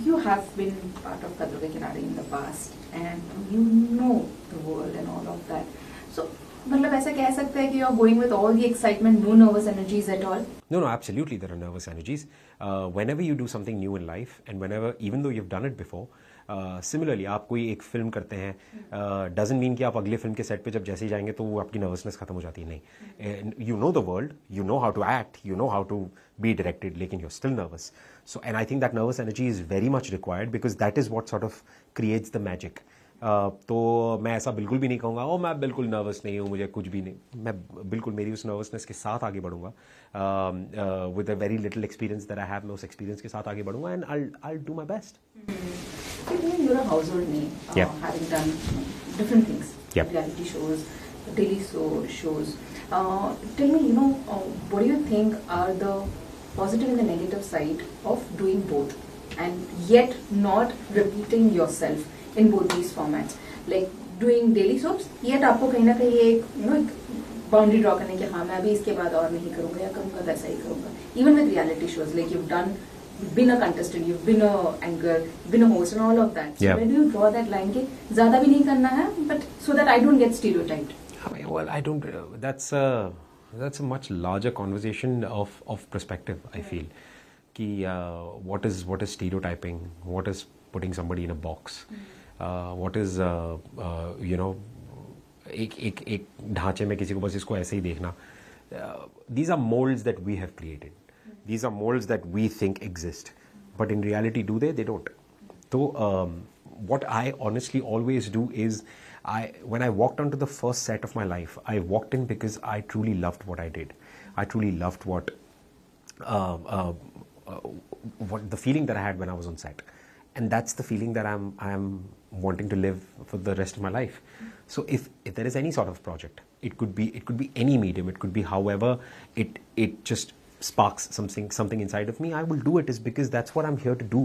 you have been part of Khatron Ke Khiladi in the past, and you know the world and all of that. So, मतलब ऐसा कह सकते हैं कि you are going with all the excitement, no nervous energies at all? No, absolutely there are nervous energies. Whenever you do something new in life, and whenever, even though you've done it before, similarly आप कोई एक film करते हैं, doesn't mean कि आप अगले film के set पे जब जैसे ही जाएंगे तो वो आपकी नर्वसनेस खत्म हो जाती है, नहीं. You know the world, you know how to act, you know how to be directed, लेकिन you are still nervous. So and I think that nervous energy is very much required because that is what sort of creates the magic. तो मैं ऐसा बिल्कुल भी नहीं कहूँगा ओ मैं बिल्कुल नर्वस नहीं हूँ, मुझे कुछ भी नहीं. मैं बिल्कुल मेरी उस नर्वसनेस के साथ आगे बढ़ूंगा. With a very little experience that I have, मैं उस एक्सपीरियंस के साथ आगे बढ़ूंगा and I'll do my best. You're a household name, having done different things, reality shows, daily shows. Tell me, what do you think are the positive and the negative side of doing both, and yet not repeating yourself in both these formats? Like doing daily soaps, yet आपको कहीं ना कहीं एक boundary draw करने की, हाँ मैं अभी इसके बाद और नहीं करूँगा या करूँगा वैसा ही करूँगा. Even with reality shows, like you've been a contestant, you've been a anchor, you've been a host and all of that. So where do you draw that line कि ज़्यादा भी नहीं करना है, but so that I don't get stereotyped? Well, I don't. That's a much larger conversation of perspective. I feel कि what is stereotyping, what is putting somebody in a box, what is एक ढांचे में किसी को बस इसको ऐसे ही देखना. These are molds that we have created. These are molds that we think exist, but in reality, do they? They don't. So, what I honestly always do is, when I walked onto the first set of my life, I walked in because I truly loved what I did. I truly loved what the feeling that I had when I was on set, and that's the feeling that I'm wanting to live for the rest of my life. So, if there is any sort of project, it could be any medium, it could be however it just sparks something inside of me, I will do it, is because that's what I'm here to do.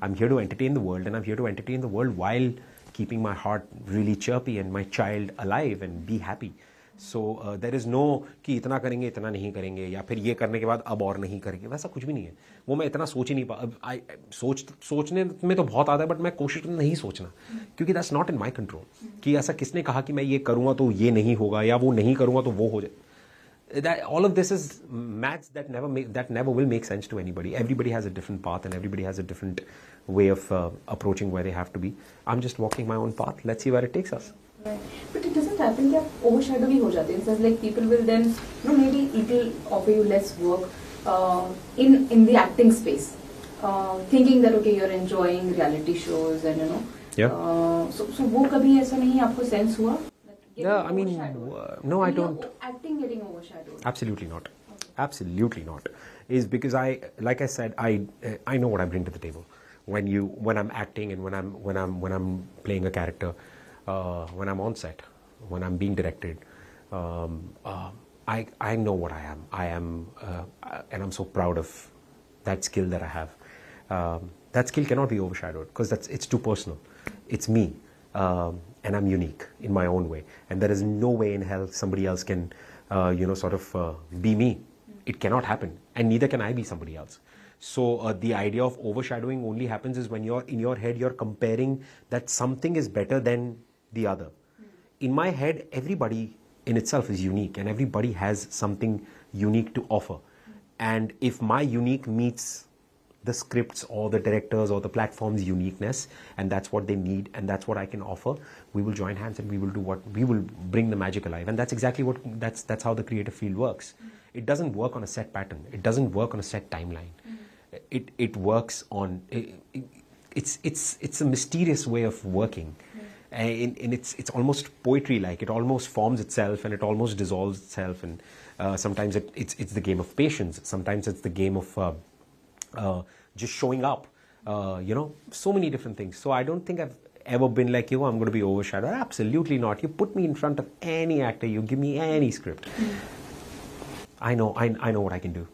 I'm here to entertain the world, and I'm here to entertain the world while keeping my heart really chirpy and my child alive and be happy. So there is no कि इतना करेंगे इतना नहीं करेंगे, या फिर ये करने के बाद अब और नहीं करेंगे, वैसा कुछ भी नहीं है. वो मैं इतना सोच ही नहीं सोचने में तो बहुत आता है, बट मैं कोशिश नहीं सोचना, क्योंकि that's not in my control. कि ऐसा किसने कहा कि मैं ये करूँगा तो ये नहीं होगा, या वो नहीं करूँगा तो वो हो जाए. That all of this is maths that never will make sense to anybody. Everybody has a different path, and everybody has a different way of approaching where they have to be. I'm just walking my own path. Let's see where it takes us. Right. But it doesn't happen that overshadow bhi ho jate. It's just like people will then, maybe it will offer you less work in the acting space, thinking that okay, you're enjoying reality shows and so वो कभी ऐसा नहीं आपको sense हुआ? Yeah, I mean, no, I don't. Acting getting overshadowed. Absolutely not. Okay. Absolutely not. Is because like I said, I know what I bring to the table. When I'm acting and when I'm playing a character, when I'm on set, when I'm being directed, I know what I am. I am, and I'm so proud of that skill that I have. That skill cannot be overshadowed because it's too personal. It's me. And I'm unique in my own way, and there is no way in hell somebody else can, be me. It cannot happen, and neither can I be somebody else. So the idea of overshadowing only happens is when you're in your head, you're comparing that something is better than the other. In my head, everybody in itself is unique, and everybody has something unique to offer. And if my unique meets the scripts or the directors or the platform's uniqueness, and that's what they need, and that's what I can offer, we will join hands and we will bring the magic alive. And that's exactly that's how the creative field works. It doesn't work on a set pattern. It doesn't work on a set timeline. It works on, it's a mysterious way of working. And it's almost poetry like. It almost forms itself and it almost dissolves itself, and sometimes it's the game of patience, sometimes it's the game of just showing up, so many different things. So I don't think I've ever been like, I'm going to be overshadowed. Absolutely not. You put me in front of any actor, you give me any script, I know what I can do.